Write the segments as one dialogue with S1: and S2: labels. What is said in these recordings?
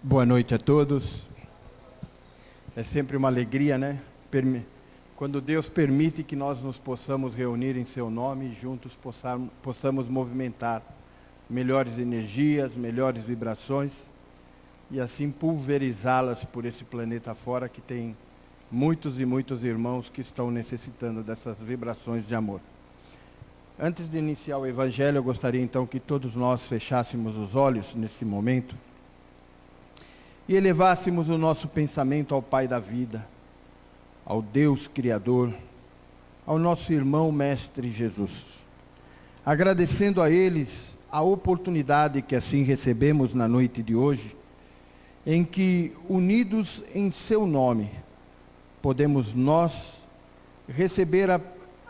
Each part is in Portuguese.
S1: Boa noite a todos. É sempre uma alegria, né? Quando Deus permite que nós nos possamos reunir em seu nome e juntos possamos movimentar melhores energias, melhores vibrações e assim pulverizá-las por esse planeta fora que tem muitos e muitos irmãos que estão necessitando dessas vibrações de amor. Antes de iniciar o Evangelho, eu gostaria então que todos nós fechássemos os olhos nesse momento e elevássemos o nosso pensamento ao Pai da vida, ao Deus Criador, ao nosso irmão Mestre Jesus, agradecendo a eles a oportunidade que assim recebemos na noite de hoje, em que, unidos em seu nome, podemos nós receber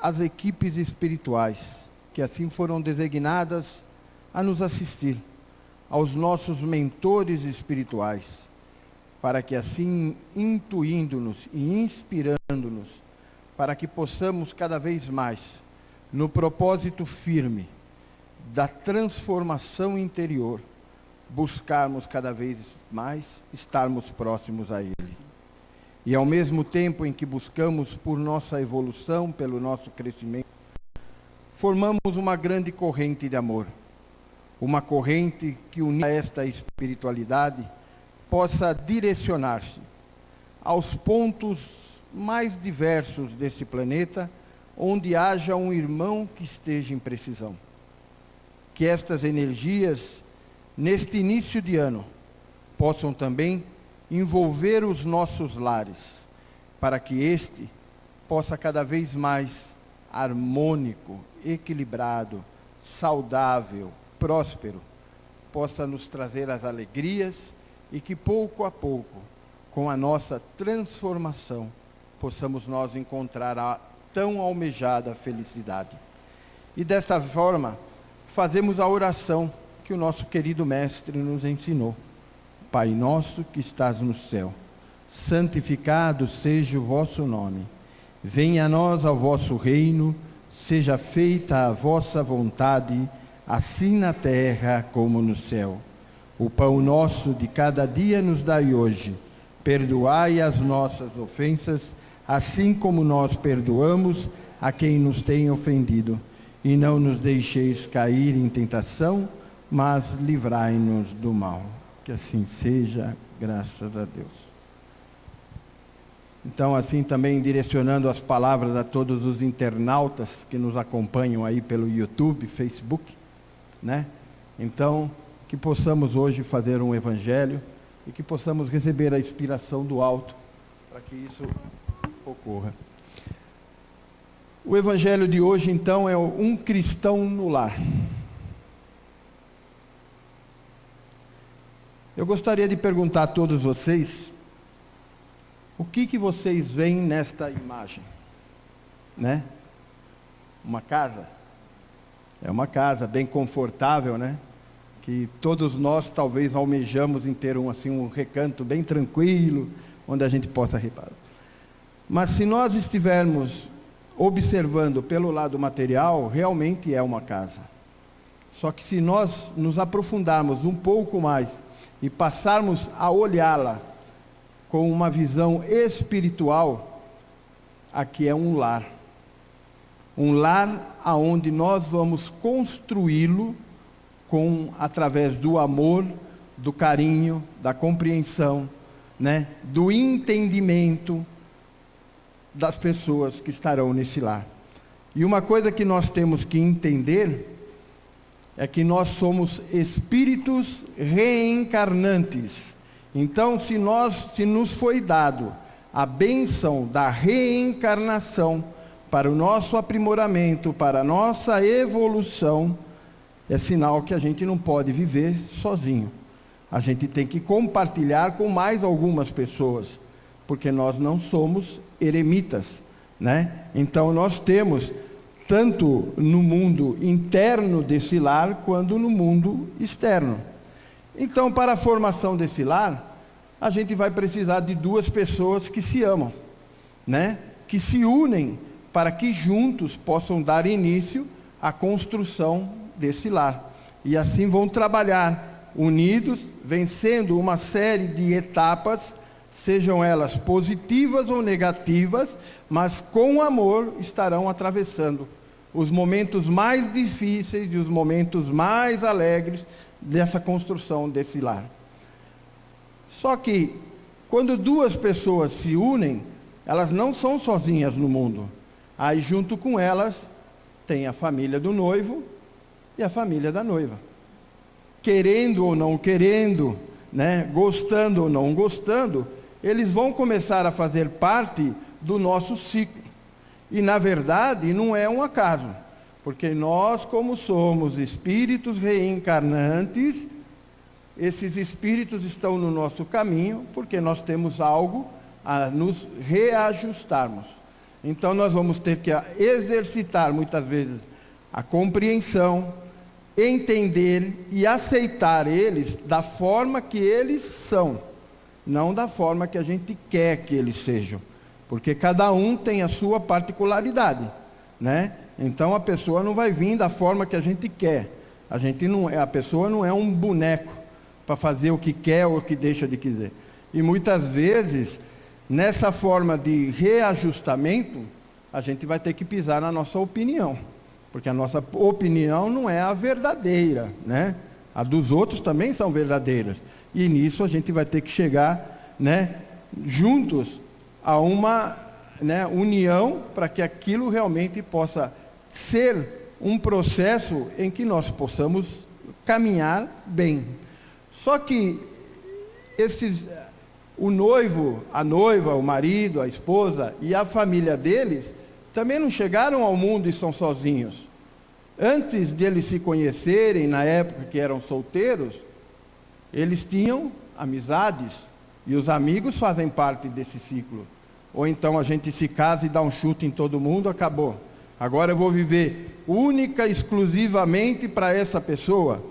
S1: as equipes espirituais, que assim foram designadas a nos assistir, aos nossos mentores espirituais, para que assim, intuindo-nos e inspirando-nos, para que possamos cada vez mais, no propósito firme da transformação interior, buscarmos cada vez mais estarmos próximos a Ele. E ao mesmo tempo em que buscamos por nossa evolução, pelo nosso crescimento, formamos uma grande corrente de amor. Uma corrente que, unida a esta espiritualidade, possa direcionar-se aos pontos mais diversos deste planeta, onde haja um irmão que esteja em precisão. Que estas energias, neste início de ano, possam também envolver os nossos lares, para que este possa cada vez mais harmônico, equilibrado, saudável, próspero, possa nos trazer as alegrias e que pouco a pouco, com a nossa transformação, possamos nós encontrar a tão almejada felicidade. E dessa forma, fazemos a oração que o nosso querido Mestre nos ensinou. Pai nosso que estás no céu, santificado seja o vosso nome. Venha a nós ao vosso reino, seja feita a vossa vontade, assim na terra como no céu. O pão nosso de cada dia nos dai hoje. Perdoai as nossas ofensas, assim como nós perdoamos a quem nos tem ofendido. E não nos deixeis cair em tentação, mas livrai-nos do mal. Que assim seja, graças a Deus. Então, assim também direcionando as palavras a todos os internautas que nos acompanham aí pelo YouTube, Facebook, né? Então, que possamos hoje fazer um evangelho e que possamos receber a inspiração do alto para que isso ocorra. O evangelho de hoje, então, é um cristão no lar. Eu gostaria de perguntar a todos vocês, o que vocês veem nesta imagem? Né? Uma casa? É uma casa bem confortável, né? Que todos nós talvez almejamos em ter um recanto bem tranquilo, onde a gente possa reparar. Mas se nós estivermos observando pelo lado material, realmente é uma casa. Só que se nós nos aprofundarmos um pouco mais e passarmos a olhá-la com uma visão espiritual, aqui é um lar. Um lar aonde nós vamos construí-lo através do amor, do carinho, da compreensão, né, do entendimento das pessoas que estarão nesse lar. E uma coisa que nós temos que entender é que nós somos espíritos reencarnantes. Então, se nos foi dado a bênção da reencarnação para o nosso aprimoramento, para a nossa evolução, é sinal que a gente não pode viver sozinho. A gente tem que compartilhar com mais algumas pessoas, porque nós não somos eremitas, né? Então nós temos, tanto no mundo interno desse lar, quanto no mundo externo. Então, para a formação desse lar, a gente vai precisar de duas pessoas que se amam, né? Que se unem para que juntos possam dar início à construção desse lar. E assim vão trabalhar unidos, vencendo uma série de etapas, sejam elas positivas ou negativas, mas com amor estarão atravessando os momentos mais difíceis e os momentos mais alegres dessa construção desse lar. Só que, quando duas pessoas se unem, elas não são sozinhas no mundo. Aí, junto com elas, tem a família do noivo e a família da noiva. Querendo ou não querendo, né, gostando ou não gostando, eles vão começar a fazer parte do nosso ciclo. E, na verdade, não é um acaso, porque nós, como somos espíritos reencarnantes, esses espíritos estão no nosso caminho, porque nós temos algo a nos reajustarmos. Então, nós vamos ter que exercitar, muitas vezes, a compreensão, entender e aceitar eles da forma que eles são, não da forma que a gente quer que eles sejam. Porque cada um tem a sua particularidade, né? Então a pessoa não vai vir da forma que a gente quer. A pessoa não é um boneco para fazer o que quer ou o que deixa de quiser. E muitas vezes, nessa forma de reajustamento, a gente vai ter que pisar na nossa opinião. Porque a nossa opinião não é a verdadeira, né? A dos outros também são verdadeiras. E nisso a gente vai ter que chegar, né, juntos a uma, né, união para que aquilo realmente possa ser um processo em que nós possamos caminhar bem. Só que o noivo, a noiva, o marido, a esposa e a família deles também não chegaram ao mundo e são sozinhos. Antes de eles se conhecerem, na época que eram solteiros, eles tinham amizades, e os amigos fazem parte desse ciclo. Ou então a gente se casa e dá um chute em todo mundo, acabou. Agora eu vou viver única, exclusivamente para essa pessoa?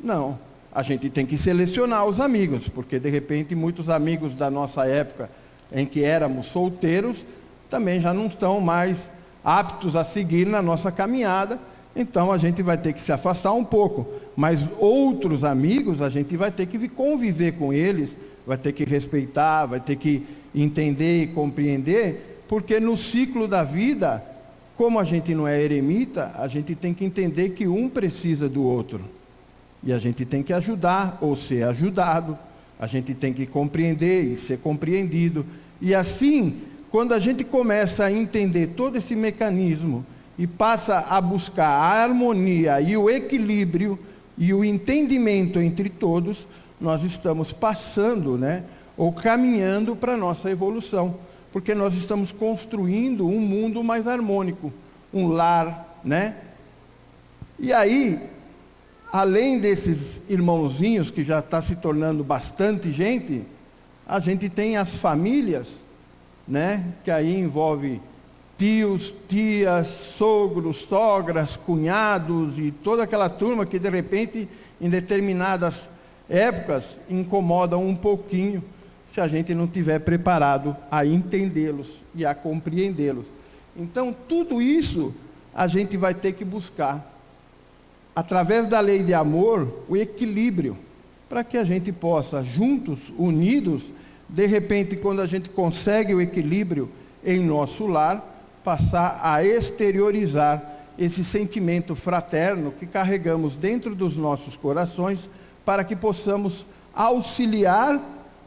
S1: Não, a gente tem que selecionar os amigos, porque de repente muitos amigos da nossa época, em que éramos solteiros, também já não estão mais aptos a seguir na nossa caminhada. Então a gente vai ter que se afastar um pouco, mas outros amigos a gente vai ter que conviver com eles, vai ter que respeitar, vai ter que entender e compreender, porque no ciclo da vida, como a gente não é eremita, a gente tem que entender que um precisa do outro, e a gente tem que ajudar ou ser ajudado, a gente tem que compreender e ser compreendido, e assim, quando a gente começa a entender todo esse mecanismo, e passa a buscar a harmonia e o equilíbrio e o entendimento entre todos, nós estamos passando, né, ou caminhando para a nossa evolução, porque nós estamos construindo um mundo mais harmônico, um lar, né? E aí, além desses irmãozinhos, que já está se tornando bastante gente, a gente tem as famílias, né, que aí envolve tios, tias, sogros, sogras, cunhados e toda aquela turma que de repente, em determinadas épocas, incomodam um pouquinho, se a gente não estiver preparado a entendê-los e a compreendê-los. Então, tudo isso a gente vai ter que buscar, através da lei de amor, o equilíbrio, para que a gente possa, juntos, unidos, de repente, quando a gente consegue o equilíbrio em nosso lar, passar a exteriorizar esse sentimento fraterno que carregamos dentro dos nossos corações, para que possamos auxiliar,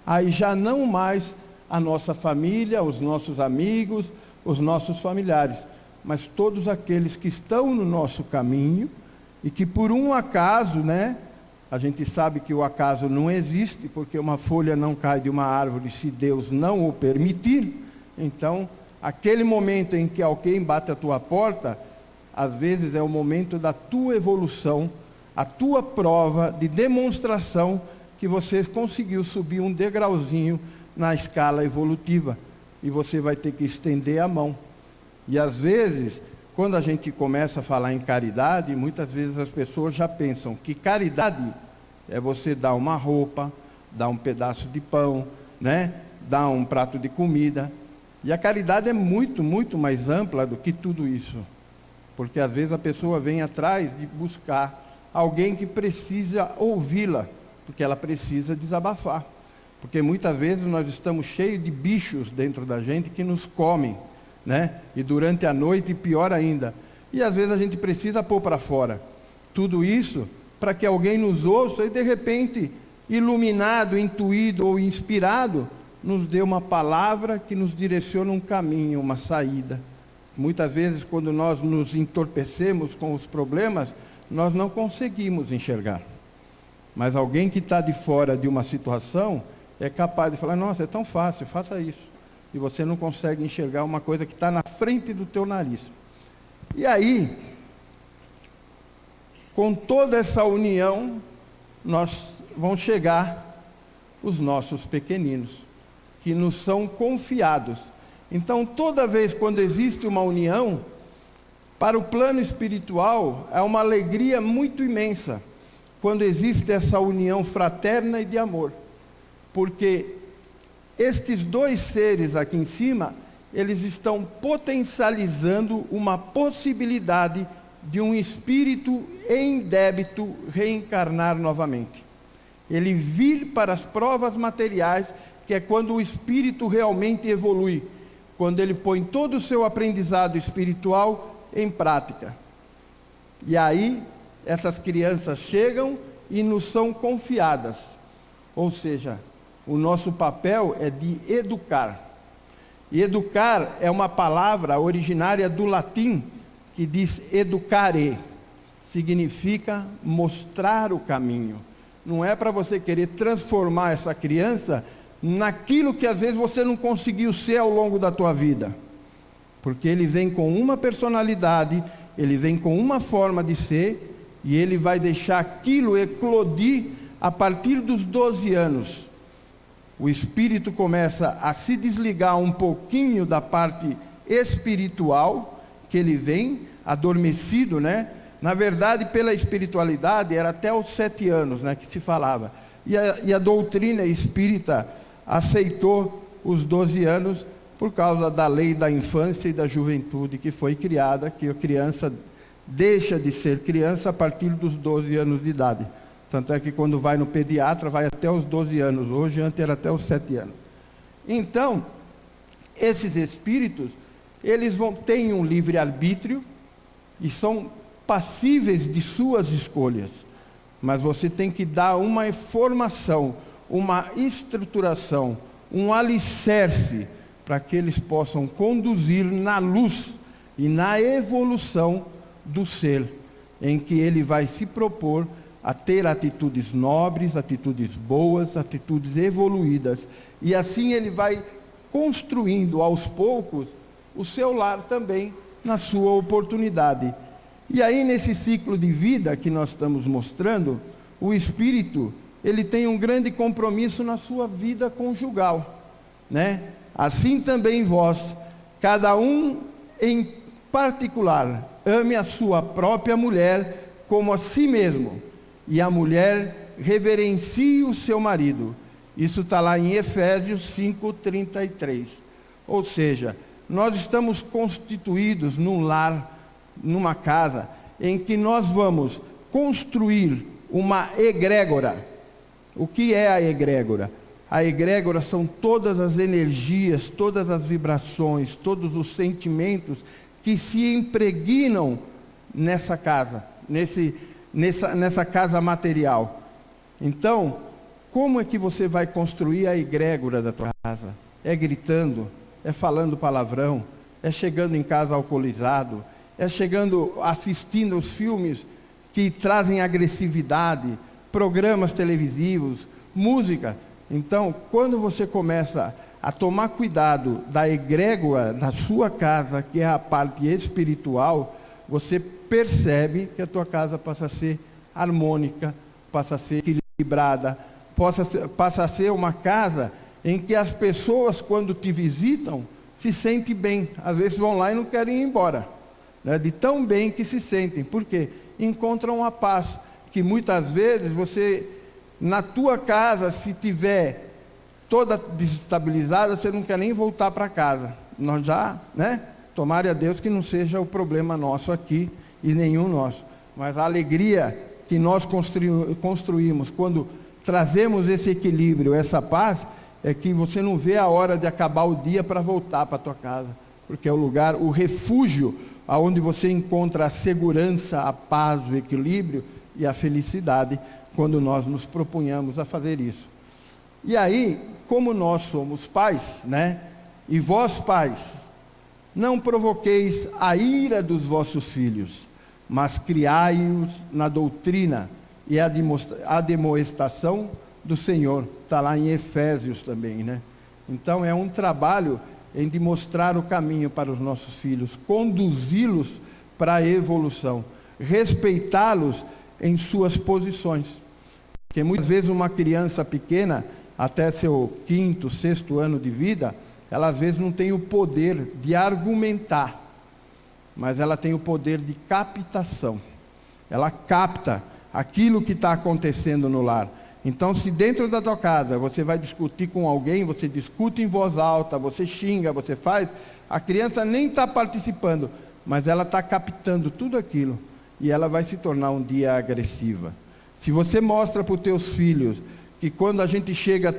S1: aí já não mais a nossa família, os nossos amigos, os nossos familiares, mas todos aqueles que estão no nosso caminho e que por um acaso, né, a gente sabe que o acaso não existe, porque uma folha não cai de uma árvore se Deus não o permitir. Então, aquele momento em que alguém bate a tua porta, às vezes é o momento da tua evolução, a tua prova de demonstração que você conseguiu subir um degrauzinho na escala evolutiva, e você vai ter que estender a mão. E às vezes, quando a gente começa a falar em caridade, muitas vezes as pessoas já pensam que caridade é você dar uma roupa, dar um pedaço de pão, né? Dar um prato de comida. E a caridade é muito, muito mais ampla do que tudo isso. Porque às vezes a pessoa vem atrás de buscar alguém que precisa ouvi-la, porque ela precisa desabafar. Porque muitas vezes nós estamos cheios de bichos dentro da gente que nos comem, né? E durante a noite, pior ainda. E às vezes a gente precisa pôr para fora tudo isso para que alguém nos ouça e de repente, iluminado, intuído ou inspirado, nos dê uma palavra que nos direciona um caminho, uma saída. Muitas vezes, quando nós nos entorpecemos com os problemas, nós não conseguimos enxergar. Mas alguém que está de fora de uma situação é capaz de falar: nossa, é tão fácil, faça isso. E você não consegue enxergar uma coisa que está na frente do teu nariz. E aí, com toda essa união, nós vamos chegar os nossos pequeninos, que nos são confiados. Então, toda vez quando existe uma união, para o plano espiritual, é uma alegria muito imensa, quando existe essa união fraterna e de amor. Porque estes dois seres aqui em cima, eles estão potencializando uma possibilidade de um espírito em débito reencarnar novamente. Ele vir para as provas materiais, que é quando o espírito realmente evolui, quando ele põe todo o seu aprendizado espiritual em prática. E aí, essas crianças chegam e nos são confiadas. Ou seja, o nosso papel é de educar. E educar é uma palavra originária do latim, que diz educare. Significa mostrar o caminho. Não é para você querer transformar essa criança naquilo que às vezes você não conseguiu ser ao longo da tua vida. Porque ele vem com uma personalidade, ele vem com uma forma de ser, e ele vai deixar aquilo eclodir a partir dos 12 anos. O espírito começa a se desligar um pouquinho da parte espiritual, que ele vem adormecido, né? Na verdade, pela espiritualidade, era até os 7 anos, né, que se falava. E a doutrina espírita aceitou os 12 anos por causa da lei da infância e da juventude que foi criada, que a criança deixa de ser criança a partir dos 12 anos de idade. Tanto é que quando vai no pediatra, vai até os 12 anos. Hoje, antes era até os 7 anos. Então, esses espíritos, eles têm um livre-arbítrio e são passíveis de suas escolhas. Mas você tem que dar uma formação, uma estruturação, um alicerce, para que eles possam conduzir na luz e na evolução do ser, em que ele vai se propor a ter atitudes nobres, atitudes boas, atitudes evoluídas. E assim ele vai construindo aos poucos o seu lar também na sua oportunidade. E aí, nesse ciclo de vida que nós estamos mostrando, o espírito, ele tem um grande compromisso na sua vida conjugal, né? Assim também vós, cada um em particular, ame a sua própria mulher como a si mesmo, e a mulher reverencie o seu marido. Isso está lá em Efésios 5:33. Ou seja, nós estamos constituídos num lar, numa casa, em que nós vamos construir uma egrégora. O que é a egrégora? A egrégora são todas as energias, todas as vibrações, todos os sentimentos que se impregnam nessa casa, nessa casa material. Então, como é que você vai construir a egrégora da tua casa? É gritando, é falando palavrão, é chegando em casa alcoolizado, é chegando, assistindo os filmes que trazem agressividade, programas televisivos, música. Então, quando você começa a tomar cuidado da egrégora da sua casa, que é a parte espiritual, você percebe que a tua casa passa a ser harmônica, passa a ser equilibrada, passa a ser uma casa em que as pessoas, quando te visitam, se sentem bem. Às vezes vão lá e não querem ir embora, né? De tão bem que se sentem. Por quê? Encontram a paz, que muitas vezes você, na tua casa, se tiver toda desestabilizada, você não quer nem voltar para casa. Nós já, né? Tomara a Deus que não seja o problema nosso aqui e nenhum nosso. Mas a alegria que nós construímos quando trazemos esse equilíbrio, essa paz, é que você não vê a hora de acabar o dia para voltar para a tua casa, porque é o lugar, o refúgio, aonde você encontra a segurança, a paz, o equilíbrio e a felicidade, quando nós nos propunhamos a fazer isso. E aí, como nós somos pais, né? E vós, pais, não provoqueis a ira dos vossos filhos, mas criai-os na doutrina e a demonstração do Senhor. Está lá em Efésios também, né? Então é um trabalho em de mostrar o caminho para os nossos filhos, conduzi-los para a evolução, respeitá-los em suas posições. Porque muitas vezes uma criança pequena, até seu 5º, 6º ano de vida, ela às vezes não tem o poder de argumentar, mas ela tem o poder de captação. Ela capta aquilo que está acontecendo no lar. Então, se dentro da tua casa você vai discutir com alguém, você discute em voz alta, você xinga, você faz, a criança nem está participando, mas ela está captando tudo aquilo, e ela vai se tornar um dia agressiva. Se você mostra para os teus filhos que quando a gente chega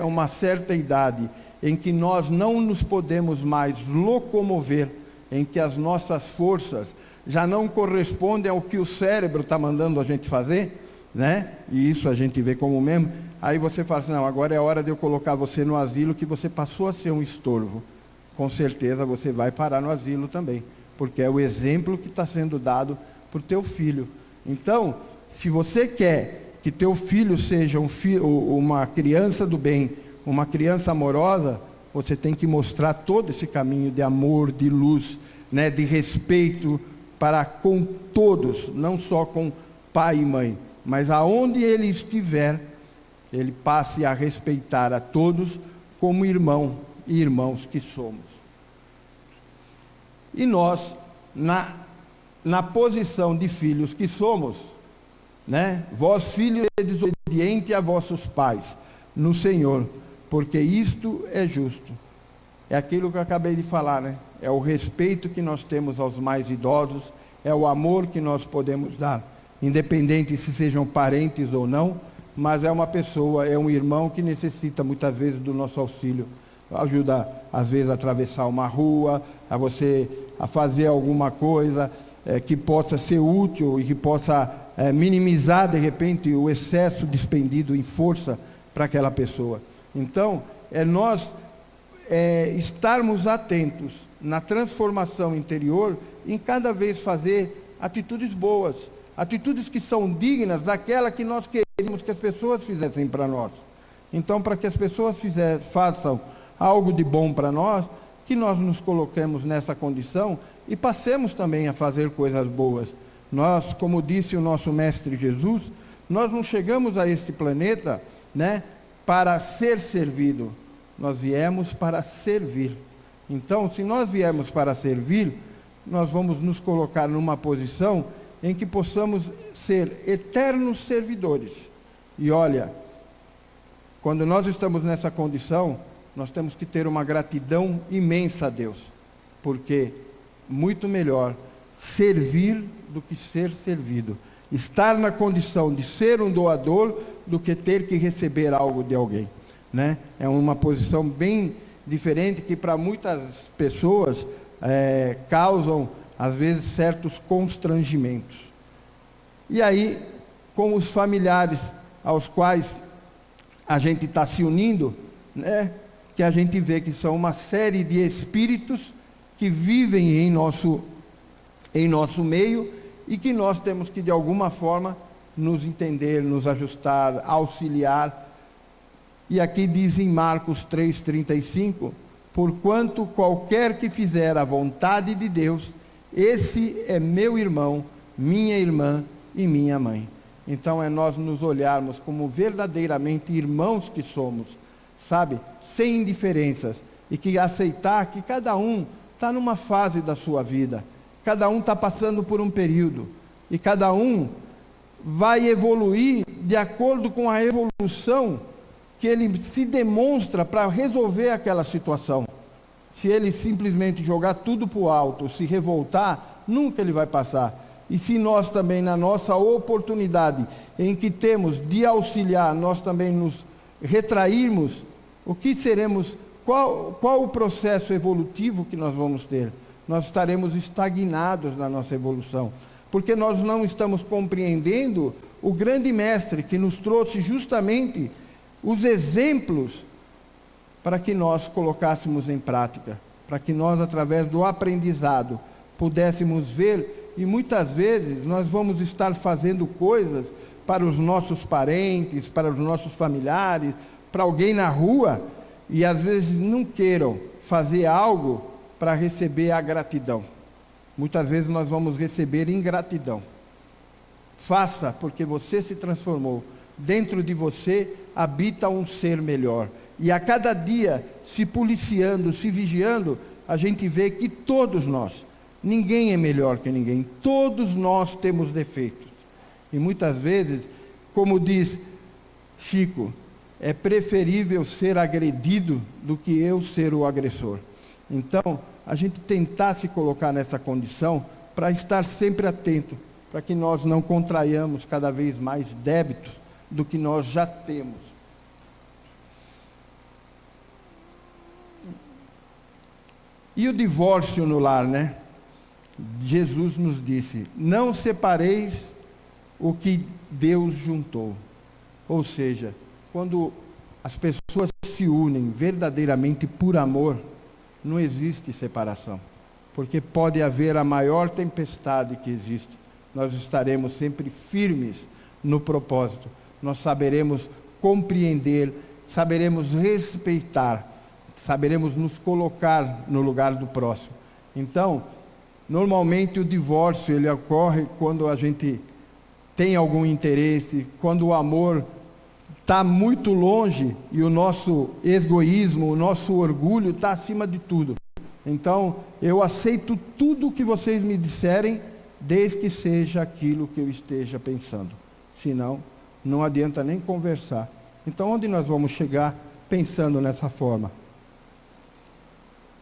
S1: a uma certa idade, em que nós não nos podemos mais locomover, em que as nossas forças já não correspondem ao que o cérebro está mandando a gente fazer, né? E isso a gente vê como mesmo. Aí você fala assim, não, agora é hora de eu colocar você no asilo, que você passou a ser um estorvo. Com certeza você vai parar no asilo também, porque é o exemplo que está sendo dado por teu filho. Então, se você quer que teu filho seja uma criança do bem, uma criança amorosa, você tem que mostrar todo esse caminho de amor, de luz, né, de respeito para com todos, não só com pai e mãe, mas aonde ele estiver, ele passe a respeitar a todos como irmão e irmãos que somos. E nós, na posição de filhos que somos, né? Vós, filhos, é desobediente a vossos pais no Senhor, porque isto é justo. É aquilo que eu acabei de falar, né? É o respeito que nós temos aos mais idosos, é o amor que nós podemos dar, independente se sejam parentes ou não, mas é uma pessoa, é um irmão que necessita muitas vezes do nosso auxílio. Ajuda, às vezes, a atravessar uma rua, a fazer alguma coisa que possa ser útil e que possa minimizar, de repente, o excesso despendido em força para aquela pessoa. Então, nós estarmos atentos na transformação interior, em cada vez fazer atitudes boas, atitudes que são dignas daquela que nós queríamos que as pessoas fizessem para nós. Então, para que as pessoas façam algo de bom para nós, que nós nos coloquemos nessa condição e passemos também a fazer coisas boas. Nós, como disse o nosso Mestre Jesus, nós não chegamos a este planeta, né, para ser servido, nós viemos para servir. Então, se nós viemos para servir, nós vamos nos colocar numa posição em que possamos ser eternos servidores. E olha, quando nós estamos nessa condição, nós temos que ter uma gratidão imensa a Deus, porque muito melhor servir do que ser servido. Estar na condição de ser um doador do que ter que receber algo de alguém, né? É uma posição bem diferente que para muitas pessoas causam, às vezes, certos constrangimentos. E aí, com os familiares aos quais a gente está se unindo, né, que a gente vê que são uma série de espíritos que vivem em nosso meio e que nós temos que, de alguma forma, nos entender, nos ajustar, auxiliar. E aqui diz em Marcos 3,35, porquanto qualquer que fizer a vontade de Deus, esse é meu irmão, minha irmã e minha mãe. Então é nós nos olharmos como verdadeiramente irmãos que somos, sabe? Sem indiferenças, e que aceitar que cada um está numa fase da sua vida, cada um está passando por um período, e cada um vai evoluir de acordo com a evolução que ele se demonstra para resolver aquela situação. Se ele simplesmente jogar tudo para o alto, se revoltar, nunca ele vai passar. E se nós também, na nossa oportunidade em que temos de auxiliar, nós também nos retrairmos, o que seremos, qual o processo evolutivo que nós vamos ter? Nós estaremos estagnados na nossa evolução, porque nós não estamos compreendendo o grande mestre que nos trouxe justamente os exemplos para que nós colocássemos em prática, para que nós, através do aprendizado, pudéssemos ver. E muitas vezes nós vamos estar fazendo coisas para os nossos parentes, para os nossos familiares, para alguém na rua, e às vezes não queiram fazer algo para receber a gratidão. Muitas vezes nós vamos receber ingratidão. Faça, porque você se transformou. Dentro de você habita um ser melhor. E a cada dia, se policiando, se vigiando, a gente vê que todos nós, ninguém é melhor que ninguém, todos nós temos defeitos. E muitas vezes, como diz Chico, é preferível ser agredido do que eu ser o agressor. Então, a gente tentar se colocar nessa condição para estar sempre atento, para que nós não contraiamos cada vez mais débitos do que nós já temos. E o divórcio no lar, né? Jesus nos disse: não separeis o que Deus juntou. Ou seja, quando as pessoas se unem verdadeiramente por amor, não existe separação. Porque pode haver a maior tempestade que existe, nós estaremos sempre firmes no propósito. Nós saberemos compreender, saberemos respeitar, saberemos nos colocar no lugar do próximo. Então, normalmente o divórcio ele ocorre quando a gente tem algum interesse, quando o amor está muito longe e o nosso egoísmo, o nosso orgulho está acima de tudo. Então, eu aceito tudo o que vocês me disserem, desde que seja aquilo que eu esteja pensando. Senão, não adianta nem conversar. Então, onde nós vamos chegar pensando nessa forma?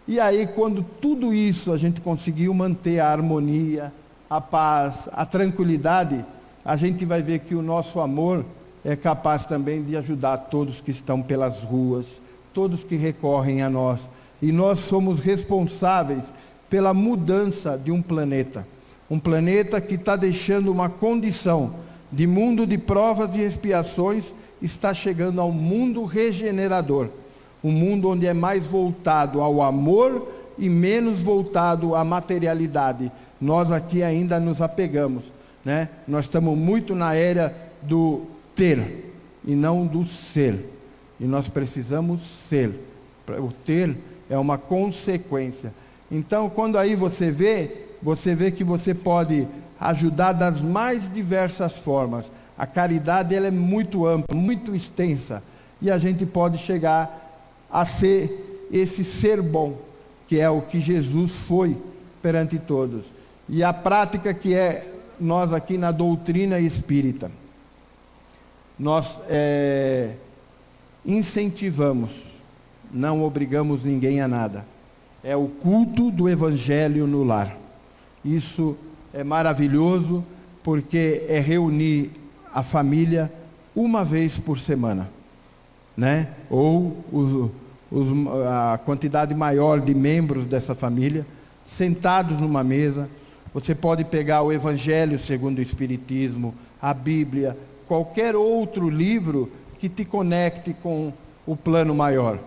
S1: E aí, quando tudo isso a gente conseguiu manter a harmonia, a paz, a tranquilidade, a gente vai ver que o nosso amor é capaz também de ajudar todos que estão pelas ruas, todos que recorrem a nós. E nós somos responsáveis pela mudança de um planeta que está deixando uma condição de mundo de provas e expiações, está chegando ao mundo regenerador, um mundo onde é mais voltado ao amor e menos voltado à materialidade. Nós aqui ainda nos apegamos, né? Nós estamos muito na era do ter e não do ser, e nós precisamos ser. O ter é uma consequência. Então, quando aí você vê que você pode ajudar das mais diversas formas. A caridade ela é muito ampla, muito extensa, e a gente pode chegar a ser esse ser bom, que é o que Jesus foi perante todos. E a prática que é nós aqui na doutrina espírita, nós incentivamos, não obrigamos ninguém a nada. É o culto do Evangelho no lar. Isso é maravilhoso, porque é reunir a família uma vez por semana, né? Ou a quantidade maior de membros dessa família, sentados numa mesa. Você pode pegar o Evangelho segundo o Espiritismo, a Bíblia, qualquer outro livro que te conecte com o plano maior.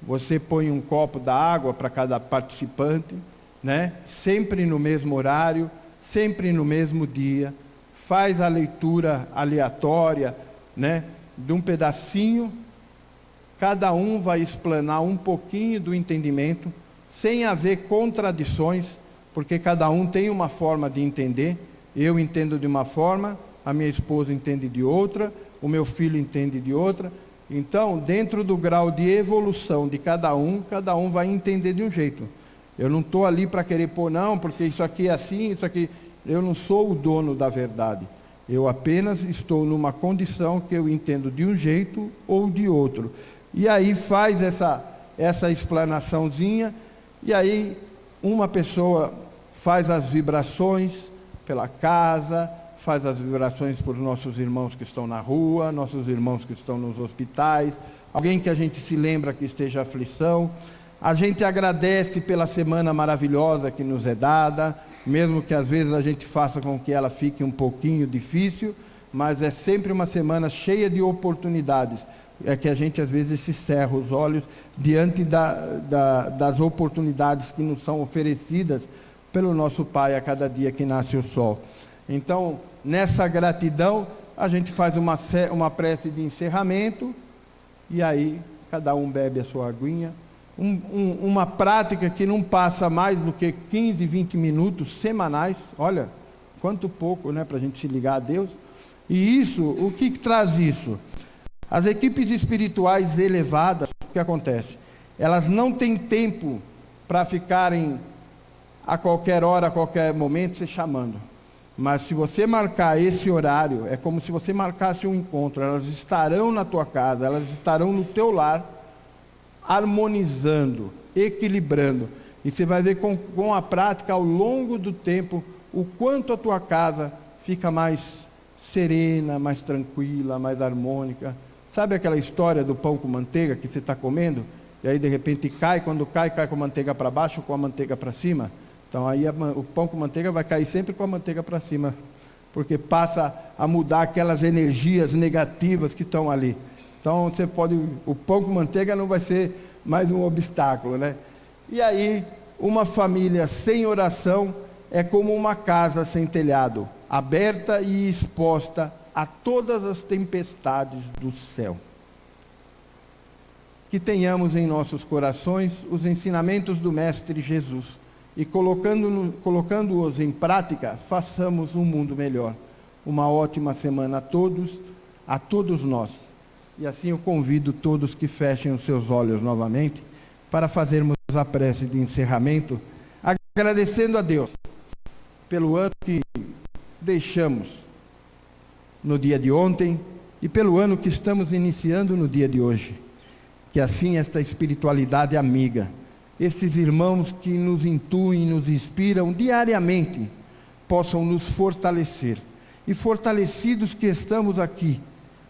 S1: Você põe um copo da água para cada participante, né? Sempre no mesmo horário, sempre no mesmo dia, faz a leitura aleatória, né? De um pedacinho, cada um vai explanar um pouquinho do entendimento, sem haver contradições, porque cada um tem uma forma de entender. Eu entendo de uma forma, a minha esposa entende de outra, o meu filho entende de outra. Então, dentro do grau de evolução de cada um vai entender de um jeito. Eu não estou ali para querer pôr, não, porque isso aqui é assim, isso aqui... Eu não sou o dono da verdade. Eu apenas estou numa condição que eu entendo de um jeito ou de outro. E aí faz essa explanaçãozinha, e aí uma pessoa faz as vibrações, pela casa, faz as orações por nossos irmãos que estão na rua, nossos irmãos que estão nos hospitais, alguém que a gente se lembra que esteja em aflição. A gente agradece pela semana maravilhosa que nos é dada, mesmo que às vezes a gente faça com que ela fique um pouquinho difícil, mas é sempre uma semana cheia de oportunidades. É que a gente às vezes se cerra os olhos diante das oportunidades que nos são oferecidas pelo nosso Pai a cada dia que nasce o sol. Então, nessa gratidão, a gente faz uma prece de encerramento, e aí cada um bebe a sua aguinha. Uma prática que não passa mais do que 15, 20 minutos semanais. Olha, quanto pouco, né, para a gente se ligar a Deus. E isso, o que traz isso? As equipes espirituais elevadas, o que acontece? Elas não têm tempo para ficarem a qualquer hora, a qualquer momento, se chamando. Mas se você marcar esse horário, é como se você marcasse um encontro. Elas estarão na tua casa, elas estarão no teu lar, harmonizando, equilibrando. E você vai ver com a prática, ao longo do tempo, o quanto a tua casa fica mais serena, mais tranquila, mais harmônica. Sabe aquela história do pão com manteiga que você está comendo? E aí de repente cai, quando cai com a manteiga para baixo ou com a manteiga para cima? Então aí o pão com manteiga vai cair sempre com a manteiga para cima, porque passa a mudar aquelas energias negativas que estão ali. Então o pão com manteiga não vai ser mais um obstáculo, né? E aí, uma família sem oração é como uma casa sem telhado, aberta e exposta a todas as tempestades do céu. Que tenhamos em nossos corações os ensinamentos do Mestre Jesus, e colocando-os em prática, façamos um mundo melhor. Uma ótima semana a todos nós. E assim eu convido todos que fechem os seus olhos novamente, para fazermos a prece de encerramento, agradecendo a Deus pelo ano que deixamos no dia de ontem, e pelo ano que estamos iniciando no dia de hoje. Que assim esta espiritualidade amiga, esses irmãos que nos intuem, nos inspiram diariamente, possam nos fortalecer, e fortalecidos que estamos aqui,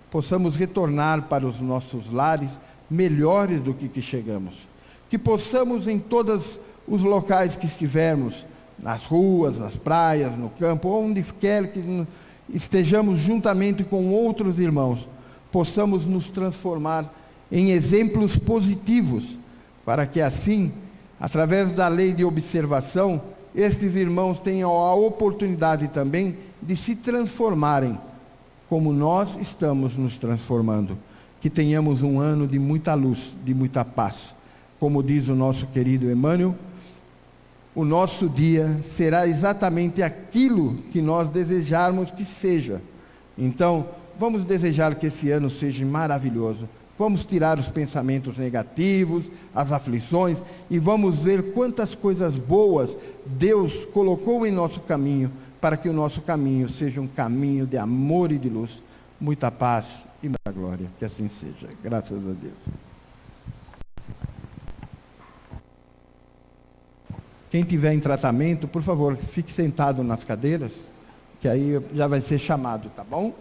S1: possamos retornar para os nossos lares melhores do que chegamos. Que possamos, em todos os locais que estivermos, nas ruas, nas praias, no campo, onde quer que estejamos juntamente com outros irmãos, possamos nos transformar em exemplos positivos, para que assim, através da lei de observação, estes irmãos tenham a oportunidade também de se transformarem, como nós estamos nos transformando. Que tenhamos um ano de muita luz, de muita paz. Como diz o nosso querido Emmanuel, o nosso dia será exatamente aquilo que nós desejarmos que seja. Então, vamos desejar que esse ano seja maravilhoso. Vamos tirar os pensamentos negativos, as aflições, e vamos ver quantas coisas boas Deus colocou em nosso caminho, para que o nosso caminho seja um caminho de amor e de luz. Muita paz e muita glória. Que assim seja. Graças a Deus. Quem tiver em tratamento, por favor, fique sentado nas cadeiras, que aí já vai ser chamado, tá bom?